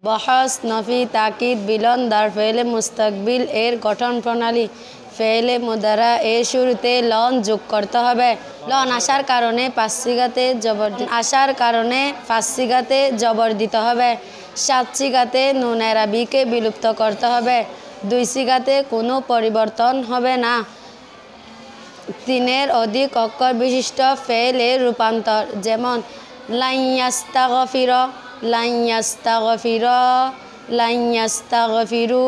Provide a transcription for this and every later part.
বহস নফি তাকিদ বিলন দার ফেলে মুস্তাকবিল এর গঠন প্রণালী। ফেলে মুদারা এর শুরুতে লন যোগ করতে হবে। লন আসার কারণে পাঁচ সিগাতে জবর দিতে হবে। 7 সিগাতে নুন এরাবিকে বিলুপ্ত করতে হবে। 2 সিগাতে কোনো পরিবর্তন হবে না। 3 অধিক অক্ষর বিশিষ্ট ফেলের রূপান্তর, যেমন লান ইয়াস্তাগফির, লান ইয়াস্তাগফির, লান ইয়াস্তাগফিরু,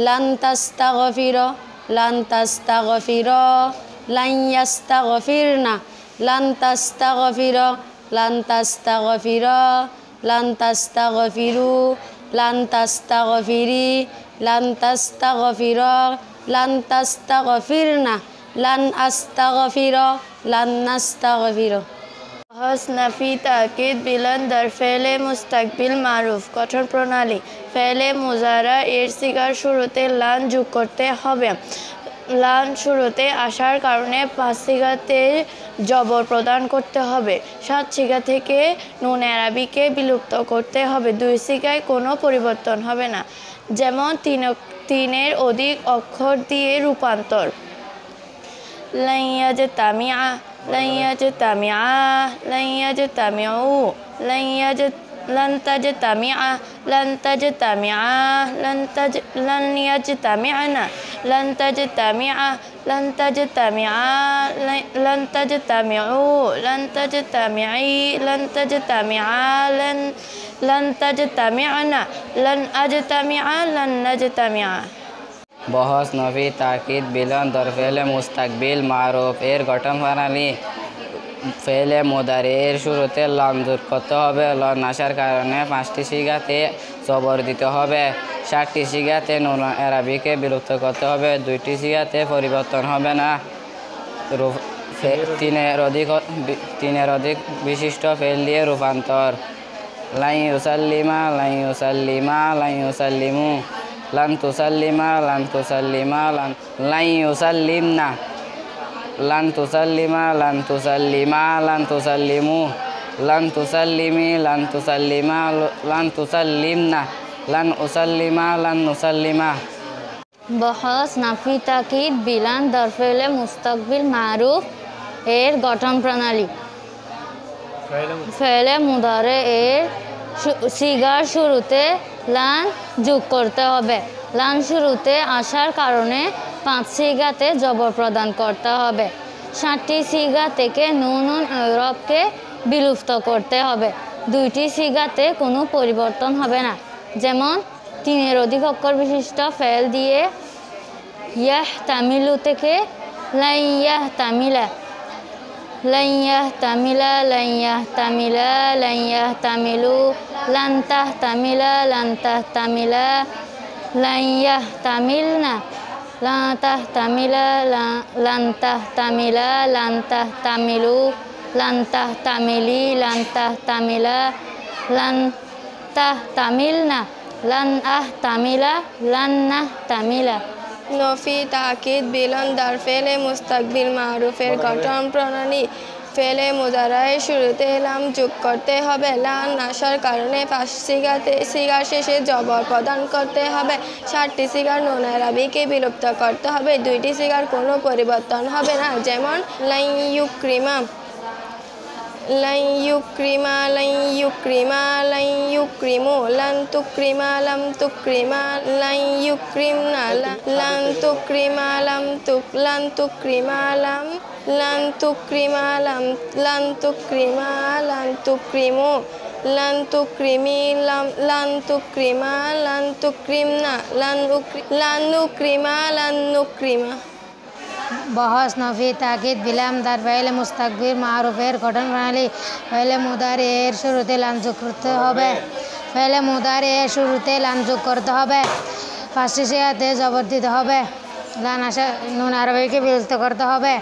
লান তাস্তাগফির, লান তাস্তাগফির, লান ইয়াস্তাগফিরনা, লান তাস্তাগফির, লান তাস্তাগফির, লান তাস্তাগফিরু, লান তাস্তাগফিরি, লান তাস্তাগফির, লান তাস্তাগফিরনা, লান আস্তাগফির, লান নাস্তাগফির। বহস নফি তাকিদ বিলন দার ফেলে মুস্তাকবিল মারুফ গঠন প্রণালী। ফেলে মুজারা এর সিগার শুরুতে লান যোগ করতে হবে। লান শুরুতে আসার কারণে 5 সিগাতে জবর প্রদান করতে হবে। 7 সিগা থেকে নুন আরবিকে বিলুপ্ত করতে হবে। 2 সিগায় কোনো পরিবর্তন হবে না, যেমন 3 অধিক অক্ষর দিয়ে রূপান্তর। লান ইয়াজতামিআ, লান ইয়াজতামিআ, লান ইয়াজতামিউ, লান তাজতামিআ, লান তাজতামিআ, লান ইয়াজতামিআনা, লান তাজতামিআ, লান তাজতামিআ, লান তাজতামিউ, লান তাজতামিঈ, লান তাজতামিআ, লান তাজতামিআনা, লান আজতামিআ, লান নাজতামিআ। বহস নফি তাকিদ বিলন দর ফেলে মুস্তাকবিল মারুফ এর গঠন প্রণালী। ফেলে মুদারি এর শুরুতে লন যোগ করতে হবে। লন আসার কারণে 5টি সিগাতে জবর দিতে হবে। 7টি সিগাতে নুন আরবিকে বিলুপ্ত করতে হবে। 2টি সিগাতে পরিবর্তন হবে না। 3 অধিক বিশিষ্ট ফেল দিয়ে রূপান্তর, লান ইউসাল্লিমা, লান ইউসাল্লিমা, লান ইউসাল্লিমু, লান তুসাল্লিমা, লান তুসাল্লিমা, লান ইউসাল্লিমনা, লান তুসাল্লিমা, লান তুসাল্লিমা, লান তুসাল্লিমু, লান তুসাল্লিমি, লান তুসাল্লিমা, লান তুসাল্লিমনা, লান উসাল্লিমা, লান নুসাল্লিমা। বহস নাফি তাকিদ বিলান দার ফেলে মুস্তাকবিল মারুফ এর গঠন প্রণালী। ফেলে মুদারে এর সিগার শুরুতে লান যোগ করতে হবে। লান শুরুতে আসার কারণে 5 সিগাতে জবর প্রদান করতে হবে। 7টি সিগা থেকে নুন রবকে বিলুপ্ত করতে হবে। 2টি সিগাতে কোনো পরিবর্তন হবে না, যেমন 3 অধিক অক্ষর বিশিষ্ট ফেল দিয়ে ইয়াহতামিলু থেকে লান ইয়াহতামিলা, লান ইয়াহতামিলা, লান ইয়াহতামিলা, লান ইয়াহতামিলু, লান তাহতামিলা, লান তাহতামিলা, লান ইয়াহতামিলনা, লান তাহতামিলা, লান তাহতামিলা, লান তাহতামিলু, লান তাহতামিলি, লান তাহতামিলা, লান তাহতামিলনা, লান আহতামিলা, লান নাহতামিলা। নফি তাকিদ বিলন দার ফেলে মুস্তাকবিল মারুফের গঠন প্রণালী। ফেলে মুজারায় শুরুতে লাম যোগ করতে হবে। লান আসার কারণে 5 সিগার শেষে জবর প্রদান করতে হবে। 7টি সিগার নুন আরবিকে বিলুপ্ত করতে হবে। 2টি সিগার কোনো পরিবর্তন হবে না, যেমন লান ইউক্রিমা, লান ইউক্রিমা, লান ইউক্রিমা, লান ইউক্রিমু, লান তুক্রিমা, লাম তুক্রিমা, লান ইউক্রিমনা, লান তুক্রিমা, লান তুক্রিমা, লান তুক্রিমা, লান তুক্রিমা, লান তুক্রিমু, লান তুক্রিমি, লান তুক্রিমা, লান তুক্রিমনা, লান নুক্রিমা, লান নুক্রিমা। বহস নফি তাকিদ বিলাম দার ফেলে মুস্তাকবিল মারুফের গঠন প্রণালী। ফেলে মুদারি এর শুরুতে লান যোগ করতে হবে। ফেলে মুদারি এর শুরুতে লান যোগ করতে হবে। 5টি সিগাতে জবর দিতে হবে। লান আসা নুন আরবিকে বিলুপ্ত করতে হবে।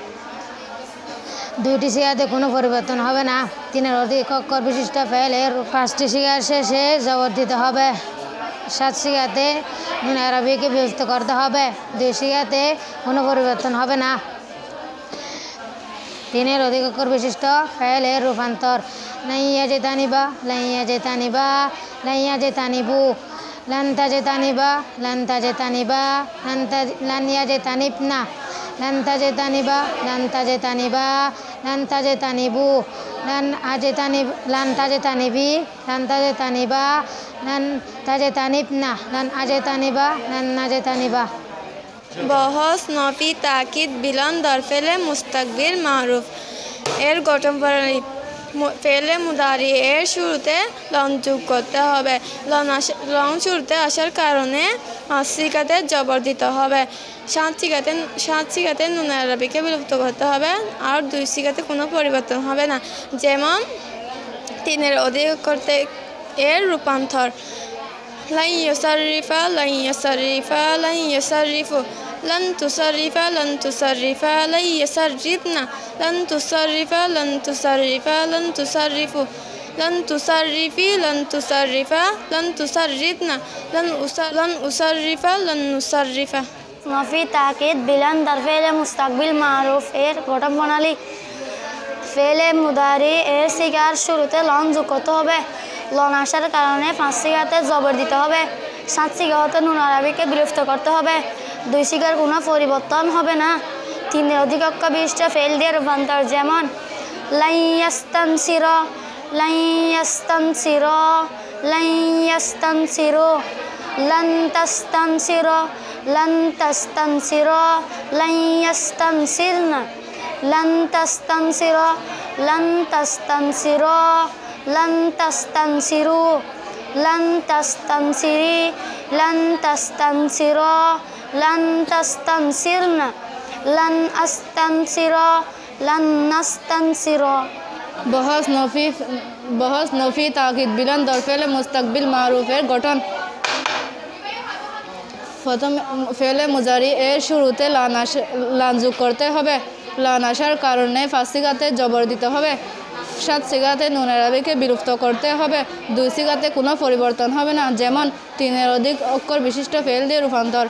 2টি সিগাতে কোনো পরিবর্তন হবে না। 3 অধিক অক্ষর বিশিষ্ট ফেলের 5টি সিগার শেষে জবর দিতে হবে। 7 সিগাতে নুন আরবিকে বিলুপ্ত করতে হবে। 2 সিগাতে কোনো পরিবর্তন হবে না। তিনের অধিক অক্ষর বিশিষ্ট ফেলের রূপান্তর লাইয়া জেতানিবা লাইয়া জেতানিবা লাইয়া জেতানিবু LANSA জেতানিবা LANSA জেতানিবা লানিয়া জেতানিবনা LANSA জেতানিবা LANSA জেতানিবা LANSA জেতানিবু LANSA জেতানিবি LANSA জেতানিবা LANSA জেতানিবনা লান আজেতানিবা লান্না জেতানিবা বহস নফি তাকিদ বিলান দর ফেলে মুস্তাকবিল মারুফ এর গঠন প্রণালী ফেলে মুদারি এর শুরুতে লন যোগ করতে হবে লন শুরুতে আসার কারণে সিগাতে জবর দিতে হবে সাত সিগাতে নুন আরবিকে বিলুপ্ত করতে হবে আর 2 সিগাতে কোনো পরিবর্তন হবে না যেমন তিনের অধিক করতে এর রূপান্তর লান ইউসাররিফা লান ইউসাররিফা লান ইউসাররিফু লান তুসাররিফা লান তুসাররিফা লান ইউসাররিফনা লান তুসাররিফা লান তুসাররিফা লান তুসাররিফু লান তুসাররিফি লান তুসাররিফা লান তুসাররিফনা লান উসাররিফা লান নুসাররিফা নফি তাকিদ বিলান দর ফেলে মুস্তাকবিল মারুফ এর গঠন প্রণালী ফেলে মুদারি এর সিগার শুরুতে লন যোগ করতে হবে লন আসার কারণে 5 সিগাতে জবর দিতে হবে 7 সিগাতে নুন আরবিকে বিলুপ্ত করতে হবে 2 সিগার কোনো পরিবর্তন হবে না 3 অধিক অক্ষর বিশিষ্ট ফেল দিয়ে রূপান্তর যেমন লাইয়াস্তানসিরা লাইয়াস্তানসিরা লাইয়াস্তানসিরু লান তাস্তানসিরা লান তাস্তানসিরা লাইয়াস্তানসিরনা লান তাস্তানসিরা লান তাস্তানসিরা লান তাস্তানসিরু লান তাস্তানসিরি লান তাস্তানসিরা লান তাস্তানসিরনা লান আস্তানসিরা লান নাস্তানসিরা বহস নফি তাকিদ বিলান দর ফেলে মুস্তাকবিল মারুফের গঠন প্রথম ফেলে মুজারি এর শুরুতে লান যোগ করতে হবে লান আসার কারণে 5 সিগাতে জবর দিতে হবে 7 সিগাতে নুন আরবিকে বিলুপ্ত করতে হবে 2 সিগাতে কোনো পরিবর্তন হবে না যেমন 3 অধিক অক্ষর বিশিষ্ট ফেল দিয়ে রূপান্তর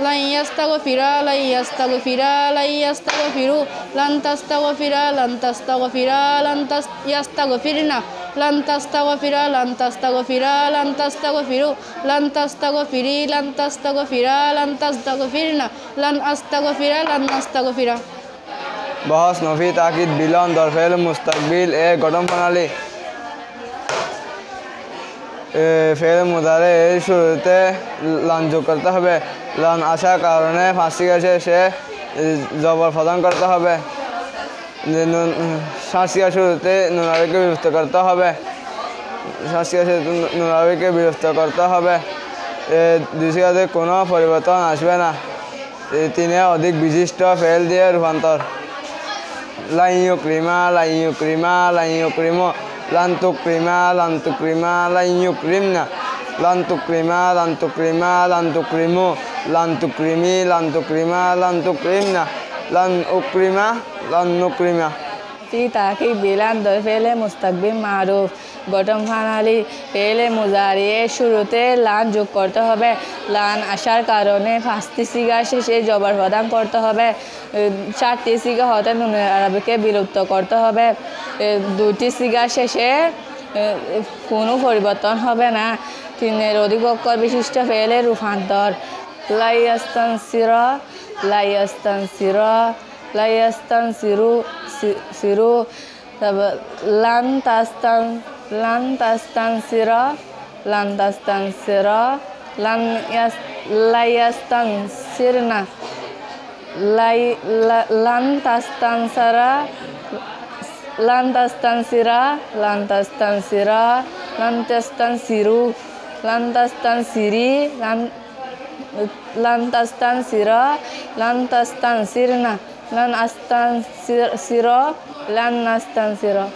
লাইয়াস্তাগফিরা লাইয়াস্তাগফিরা লাইয়াস্তাগফিরু লান তাস্তাগফিরা লান তাস্তাগফিরা লান তাস্তাগফিরনা লান তাস্তাগফিরা লান তাস্তাগফিরা লান তাস্তাগফিরু লান তাস্তাগফিরি লান তাস্তাগফিরা লান তাস্তাগফিরনা লান আস্তাগফিরা লান নাস্তাগফিরা বহস নফি তাকিদ বিলান দর ফেলে মুস্তাকবিল এর গঠন প্রণালী ফেল মুদারে এর শুরুতে লান যোগ করতে হবে লান আসার কারণে 5 সিগা শেষে জবর প্রদান করতে হবে 7 সিগা শুরুতে নুন আরবিকে বিলুপ্ত করতে হবে 7 সিগা শুরুতে নুন আরবিকে বিলুপ্ত করতে হবে 2 সিগাতে কোনো পরিবর্তন আসবে না 3 অধিক বিশিষ্ট ফেল দিয়ে রূপান্তর লান ইউক্রিমা লান ইউক্রিমা লান ইউক্রিমু লান তুক্রিমা লান তুক্রিমা লান ইউক্রিমনা লান তুক্রিমা লান তুক্রিমা লান তুক্রিমু লান তুক্রিমি লান তুক্রিমা লান তুক্রিমনা লান উক্রিমা লান নুক্রিমা ফি তাকিদ বিলান দর ফেলে মুস্তাকবিল মারুফ গঠন প্রণালী ফেলে মুজারি এর শুরুতে লান যোগ করতে হবে লান আসার কারণে 5টি সিগা শেষে জবর প্রদান করতে হবে 4টি সিগা হতে নুন আরবিকে বিলুপ্ত করতে হবে 2টি সিগা শেষে কোনো পরিবর্তন হবে না 3 অধিক অক্ষর বিশিষ্ট ফেলে রূপান্তর লাইয়াস্তানসিরা লাইয়াস্তানসিরা লাইয়াস্তানসিরু সিরু লান তাস্তানসিরা লান তাস্তানসিরা লাইয়াস্তানসিরনা লান তাস্তানসিরা লান তাস্তানসিরা লান তাস্তানসিরা লান তাস্তানসিরু লান তাস্তানসিরি লান তাস্তানসিরা লান তাস্তানসিরনা লান আস্তানসিরা লান নাস্তানসিরা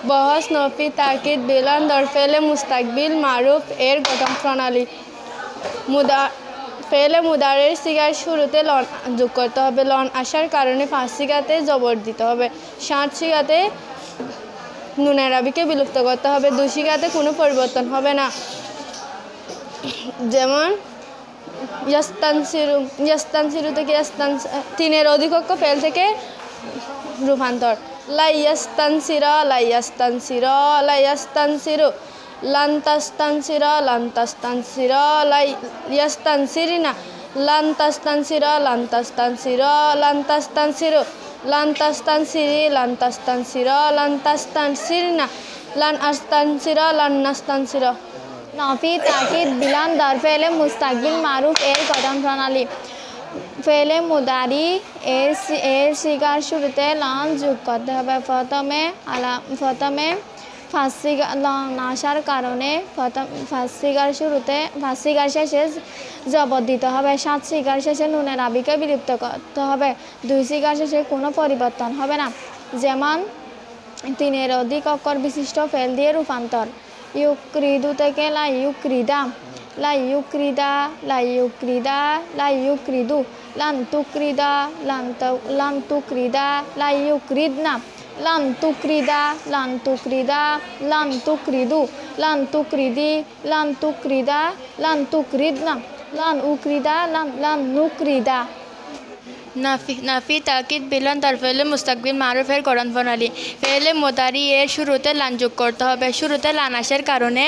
বহস নফি তাকিদ বিলান দর ফেলে মুস্তাকবিল মারুফ এর গঠন প্রণালী ফেলে মুদারের সিগার শুরুতে লন যোগ করতে হবে লন আসার কারণে 5 সিগাতে জবর দিতে হবে 7 সিগাতে নুন আরবিকে বিলুপ্ত করতে হবে 2 সিগাতে কোনো পরিবর্তন হবে না যেমন ইয়াস্তানসিরু থেকে 3 অধিক অক্ষর ফেল থেকে রূপান্তর লাইয়াস্তানসিরা লাইয়াস্তানসিরা লাইয়াস্তানসিরু লান্তাস্তানসিরা লান্তাস্তানসিরা লাইয়াস্তানসিরিনা লান্তাস্তানসিরা লান্তাস্তানসিরা লান্তাস্তানসিরু লান্তাস্তানসিরি লান্তাস্তানসিরা লান্তাস্তানসিরিনা লান আস্তানসিরা লান্নাস্তানসিরা নাফি তাকিদ বিলান দার ফেলে মুস্তাকবিল মারুফ এর গঠন প্রণালী ফেলে মুদারি এর শিকার শুরুতে লান যোগ করতে হবে প্রথমে আসার কারণে ফার্স্ট শেষে জবর দিতে হবে। 7 শিকার শেষে নুনের আবিকে বিলুপ্ত করতে হবে। 2 শিকার শেষে কোনো পরিবর্তন হবে না। যেমন 3 অধিক অক্ষর বিশিষ্ট ফেল দিয়ে রূপান্তর ইউক্রিদু থেকে লা ইউক্রিদা লা ইউক্রিদা লা ইউক্রিদা লা ইউক্রিদু লান তুক্রিদা লান তুক্রিদা লা ইউক্রিদনা লান তুক্রিদা লান তুক্রিদা লান তুক্রিদু লান তুক্রিদি লান তুক্রিদা লান তুক্রিদনা লান উক্রিদা লান নুক্রিদা। নাফি তাকিদ বিলান তার ফেলে মুস্তাকবিল মারুফের গঠন প্রণালী ফেলে মোদারি এর শুরুতে লান যোগ করতে হবে। শুরুতে লান আসার কারণে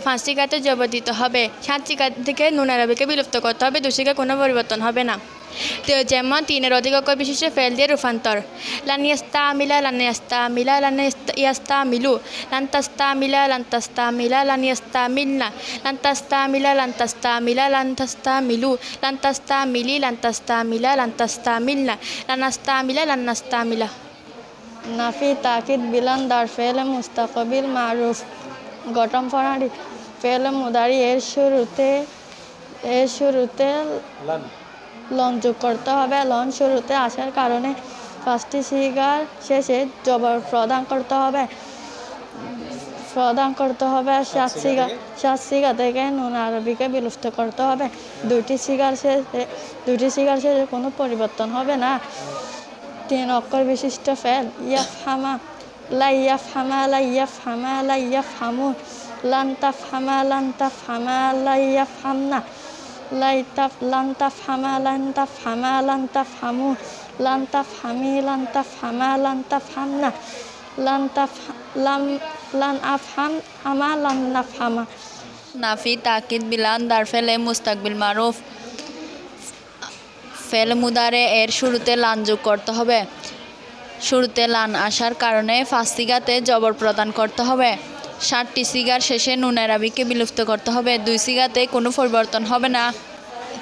5 শিকাতে জবর দিতে হবে। 7 শিকা থেকে নুন আরবিকে বিলুপ্ত করতে হবে। 2 শিকা কোনো পরিবর্তন হবে না। যেমন 3 অধিক অক্ষর বিশিষ্ট ফেল দিয়ে রূপান্তর লান ইয়াস্তামিলা লান ইয়াস্তামিলা লান ইয়াস্তামিলু লান তাস্তামিলা লান তাস্তামিলা লান ইয়াস্তামিলনা লান তাস্তামিলা লান তাস্তামিলা লান তাস্তামিলু লান তাস্তামিলি লান তাস্তামিলা লান তাস্তামিলনা লান নাস্তামিলা লান নাস্তামিলা। নাফি তাকিদ বিলান দার ফেলে মুস্তাকবিল মারুফ গঠন প্রণালী ফেলে মুদারি এর শুরুতে লন যোগ করতে হবে। লন শুরুতে আসার কারণে 5টি শিকার শেষে জবর প্রদান করতে হবে। 7 শিকার থেকে নুন আরবিকে বিলুপ্ত করতে হবে। 2টি শিকার শেষে কোনো পরিবর্তন হবে না। 3 অক্ষর বিশিষ্ট ফেল ইয়াফহামা লা ইয়াফহামা লা ইয়াফহামা লা ইয়াফহামু লান তাফহামা লান তাফহামা লা ইয়াফহামনা লান তাফহামা লান তাফহামা লান তাফহামু লান তাফহামি লান তাফহামা লান তাফহামনা লান আফহাম আমা লান নাফহামা। নাফি তাকিদ বিলান দার ফেলে মুস্তাকবিল মারুফ ফেল মুদারে এর শুরুতে লান যোগ করতে হবে। শুরুতে লান আসার কারণে 5 শিকাতে জবর প্রদান করতে হবে। 7টি শিকার শেষে নুনের আবিকে বিলুপ্ত করতে হবে। 2 শিকাতে কোনো পরিবর্তন হবে না।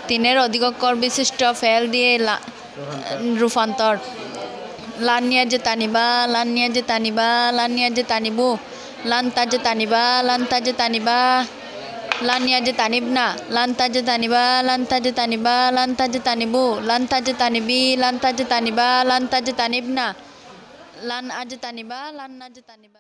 3 অধিক অক্ষর বিশিষ্ট ফেল দিয়ে রূপান্তর লান নিয়াজে তানিবা লান নিয়াজে তানিবা লান নিয়াজে তানিবু লান তাজে তানিবা লান তাজে তানিবা লান নিয়াজে তানিবনা লান তাজে তানিবা লান তাজে তানিবা লান তাজে তানিবু লান তাজে তানিবি লান তাজে তানিবা লান তাজে তানিবনা লান আজে তানিবা লান নাজে তানিবা।